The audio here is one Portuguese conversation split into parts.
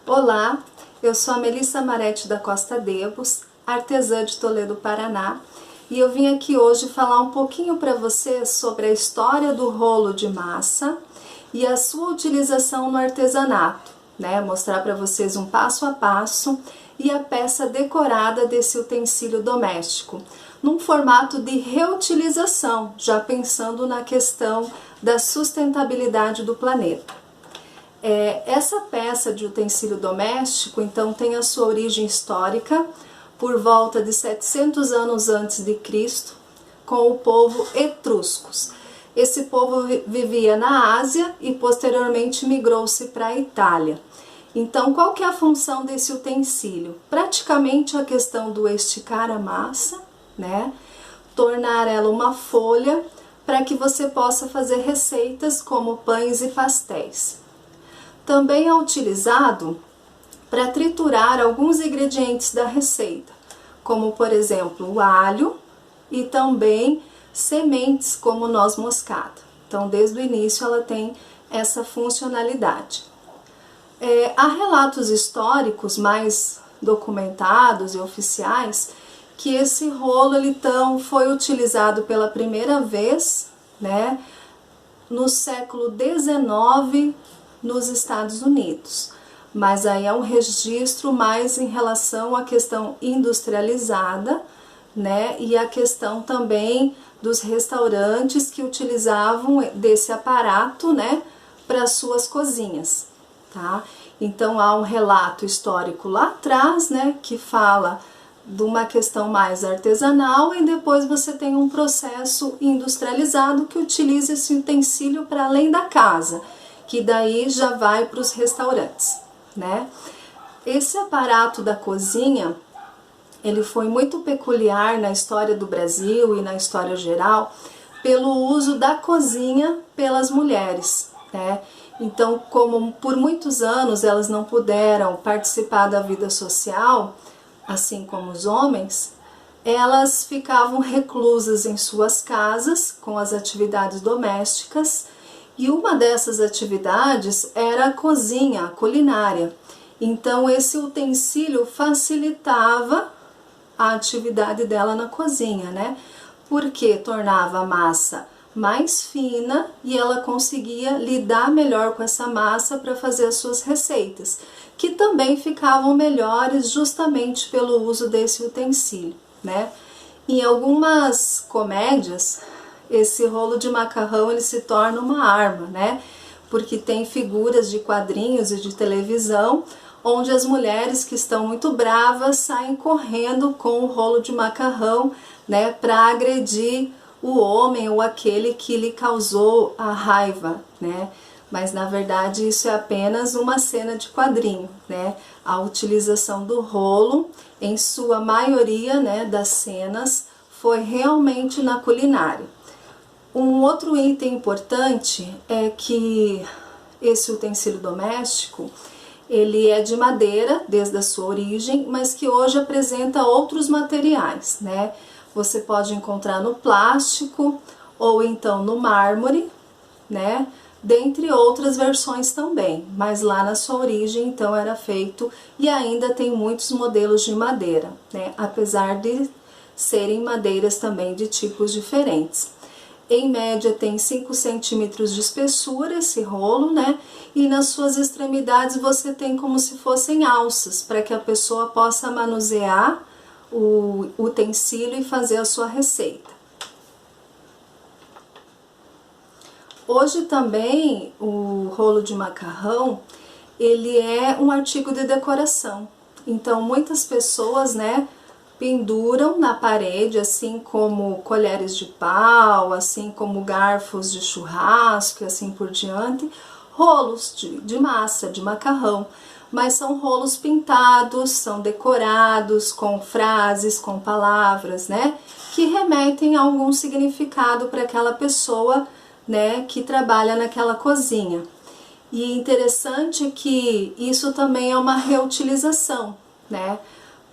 Olá, eu sou a Melissa Marete da Costa Debos, artesã de Toledo, Paraná, e eu vim aqui hoje falar um pouquinho para vocês sobre a história do rolo de massa e a sua utilização no artesanato, né? Mostrar para vocês um passo a passo e a peça decorada desse utensílio doméstico, num formato de reutilização, já pensando na questão da sustentabilidade do planeta. Essa peça de utensílio doméstico, então, tem a sua origem histórica por volta de 700 anos antes de Cristo, com o povo etruscos. Esse povo vivia na Ásia e posteriormente migrou-se para a Itália. Então, qual que é a função desse utensílio? Praticamente a questão do esticar a massa, né? Tornar ela uma folha para que você possa fazer receitas como pães e pastéis. Também é utilizado para triturar alguns ingredientes da receita, como por exemplo o alho e também sementes como noz moscada. Então, desde o início ela tem essa funcionalidade. Há relatos históricos mais documentados e oficiais que esse rolo então foi utilizado pela primeira vez, né, no século XIX nos Estados Unidos, mas aí é um registro mais em relação à questão industrializada, né, e a questão também dos restaurantes que utilizavam desse aparato, né, para suas cozinhas, tá? Então há um relato histórico lá atrás, né, que fala de uma questão mais artesanal e depois você tem um processo industrializado que utiliza esse utensílio para além da casa, que daí já vai para os restaurantes, né? Esse aparato da cozinha, ele foi muito peculiar na história do Brasil e na história geral pelo uso da cozinha pelas mulheres, né? Então, como por muitos anos elas não puderam participar da vida social, assim como os homens, elas ficavam reclusas em suas casas com as atividades domésticas. E uma dessas atividades era a cozinha, a culinária. Então esse utensílio facilitava a atividade dela na cozinha, né? Porque tornava a massa mais fina e ela conseguia lidar melhor com essa massa para fazer as suas receitas, que também ficavam melhores justamente pelo uso desse utensílio, né? Em algumas comédias, esse rolo de macarrão ele se torna uma arma, né? Porque tem figuras de quadrinhos e de televisão onde as mulheres que estão muito bravas saem correndo com o rolo de macarrão, né, para agredir o homem ou aquele que lhe causou a raiva, né? Mas na verdade isso é apenas uma cena de quadrinho, né? A utilização do rolo, em sua maioria, né, das cenas, foi realmente na culinária. Um outro item importante é que esse utensílio doméstico, ele é de madeira desde a sua origem, mas que hoje apresenta outros materiais, né? Você pode encontrar no plástico ou então no mármore, né? Dentre outras versões também, mas lá na sua origem então era feito e ainda tem muitos modelos de madeira, né? Apesar de serem madeiras também de tipos diferentes. Em média tem 5 centímetros de espessura esse rolo, né? E nas suas extremidades você tem como se fossem alças, para que a pessoa possa manusear o utensílio e fazer a sua receita. Hoje também o rolo de macarrão, ele é um artigo de decoração. Então muitas pessoas, né, penduram na parede, assim como colheres de pau, assim como garfos de churrasco e assim por diante, rolos de massa, de macarrão, mas são rolos pintados, são decorados com frases, com palavras, né, que remetem a algum significado para aquela pessoa, né, que trabalha naquela cozinha. E interessante que isso também é uma reutilização, né,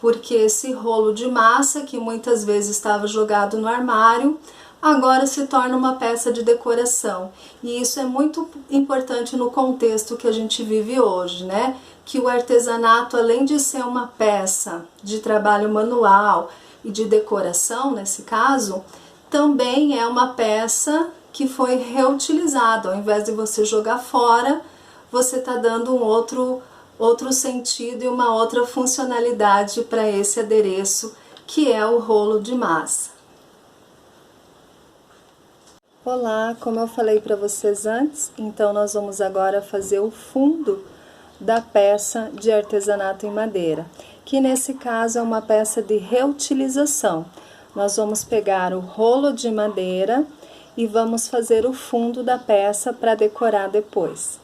porque esse rolo de massa, que muitas vezes estava jogado no armário, agora se torna uma peça de decoração. E isso é muito importante no contexto que a gente vive hoje, né? que o artesanato, além de ser uma peça de trabalho manual e de decoração, nesse caso, também é uma peça que foi reutilizada. Ao invés de você jogar fora, você está dando um outro sentido e uma outra funcionalidade para esse adereço, que é o rolo de massa. Olá, como eu falei para vocês antes, então nós vamos agora fazer o fundo da peça de artesanato em madeira, que nesse caso é uma peça de reutilização. Nós vamos pegar o rolo de madeira e vamos fazer o fundo da peça para decorar depois.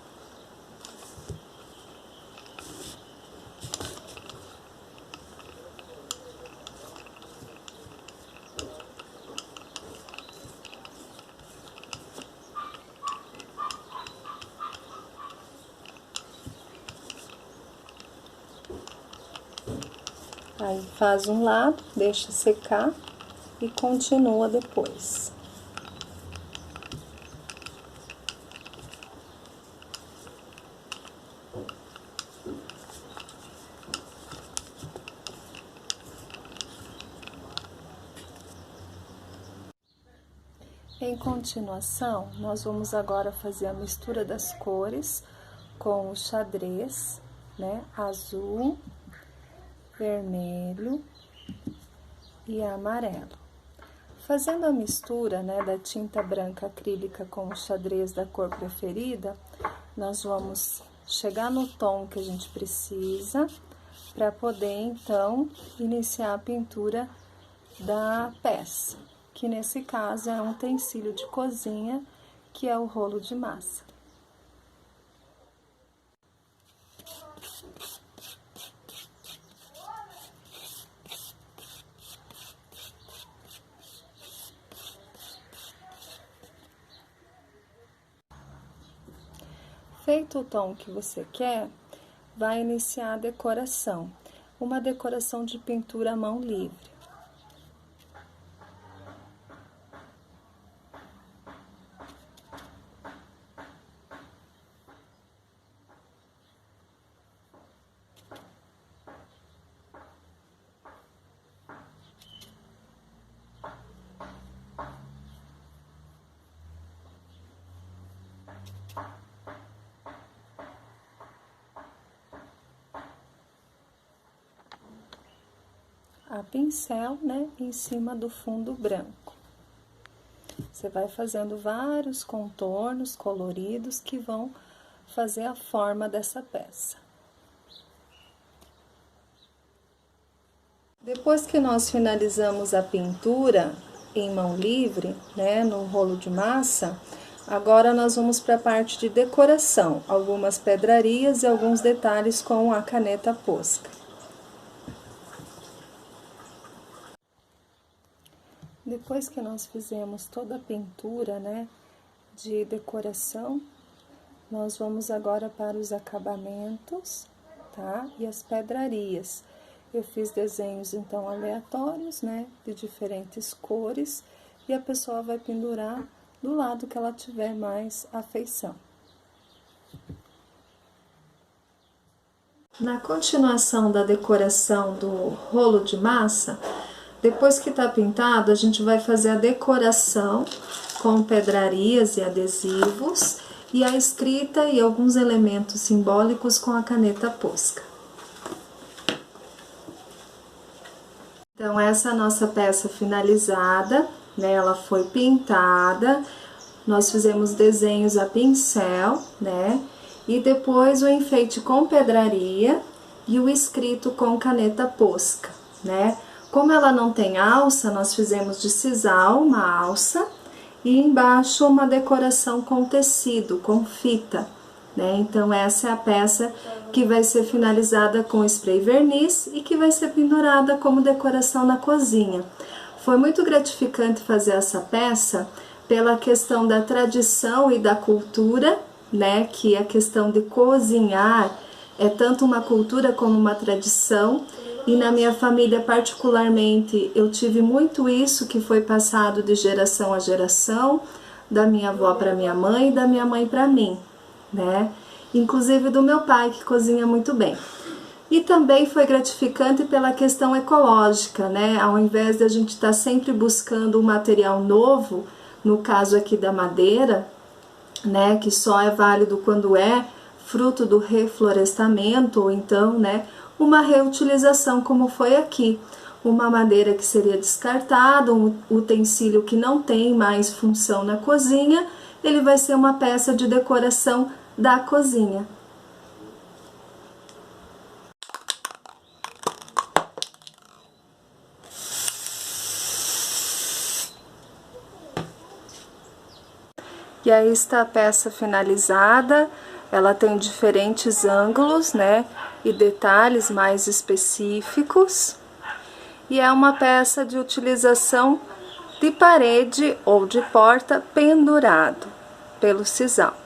Aí faz um lado, deixa secar e continua depois. Em continuação, nós vamos agora fazer a mistura das cores com o xadrez, né, azul, vermelho e amarelo. Fazendo a mistura, né, da tinta branca acrílica com o xadrez da cor preferida, nós vamos chegar no tom que a gente precisa para poder, então, iniciar a pintura da peça, que nesse caso é um utensílio de cozinha, que é o rolo de massa. Feito o tom que você quer, vai iniciar a decoração. Uma decoração de pintura à mão livre. A pincel, né, em cima do fundo branco. Você vai fazendo vários contornos coloridos que vão fazer a forma dessa peça. Depois que nós finalizamos a pintura em mão livre, né, no rolo de massa, agora nós vamos para a parte de decoração, algumas pedrarias e alguns detalhes com a caneta Posca. Depois que nós fizemos toda a pintura, né, de decoração, nós vamos agora para os acabamentos, tá? E as pedrarias. Eu fiz desenhos, então, aleatórios, né, de diferentes cores, e a pessoa vai pendurar do lado que ela tiver mais afeição. Na continuação da decoração do rolo de massa, depois que tá pintado, a gente vai fazer a decoração com pedrarias e adesivos e a escrita e alguns elementos simbólicos com a caneta Posca. Então, essa é a nossa peça finalizada, né? Ela foi pintada, nós fizemos desenhos a pincel, né? E depois o enfeite com pedraria e o escrito com caneta Posca, né? Como ela não tem alça, nós fizemos de sisal uma alça e embaixo uma decoração com tecido, com fita, né? Então, essa é a peça que vai ser finalizada com spray verniz e que vai ser pendurada como decoração na cozinha. Foi muito gratificante fazer essa peça pela questão da tradição e da cultura, né? Que a questão de cozinhar é tanto uma cultura como uma tradição. E na minha família, particularmente, eu tive muito isso que foi passado de geração a geração, da minha avó para minha mãe e da minha mãe para mim, né? inclusive do meu pai, que cozinha muito bem. E também foi gratificante pela questão ecológica, né? Ao invés de a gente estar sempre buscando um material novo, no caso aqui da madeira, né, que só é válido quando é fruto do reflorestamento, ou então, né, uma reutilização, como foi aqui. Uma madeira que seria descartada, um utensílio que não tem mais função na cozinha, ele vai ser uma peça de decoração da cozinha. E aí está a peça finalizada. Ela tem diferentes ângulos, né, e detalhes mais específicos. E é uma peça de utilização de parede ou de porta pendurado pelo sisal.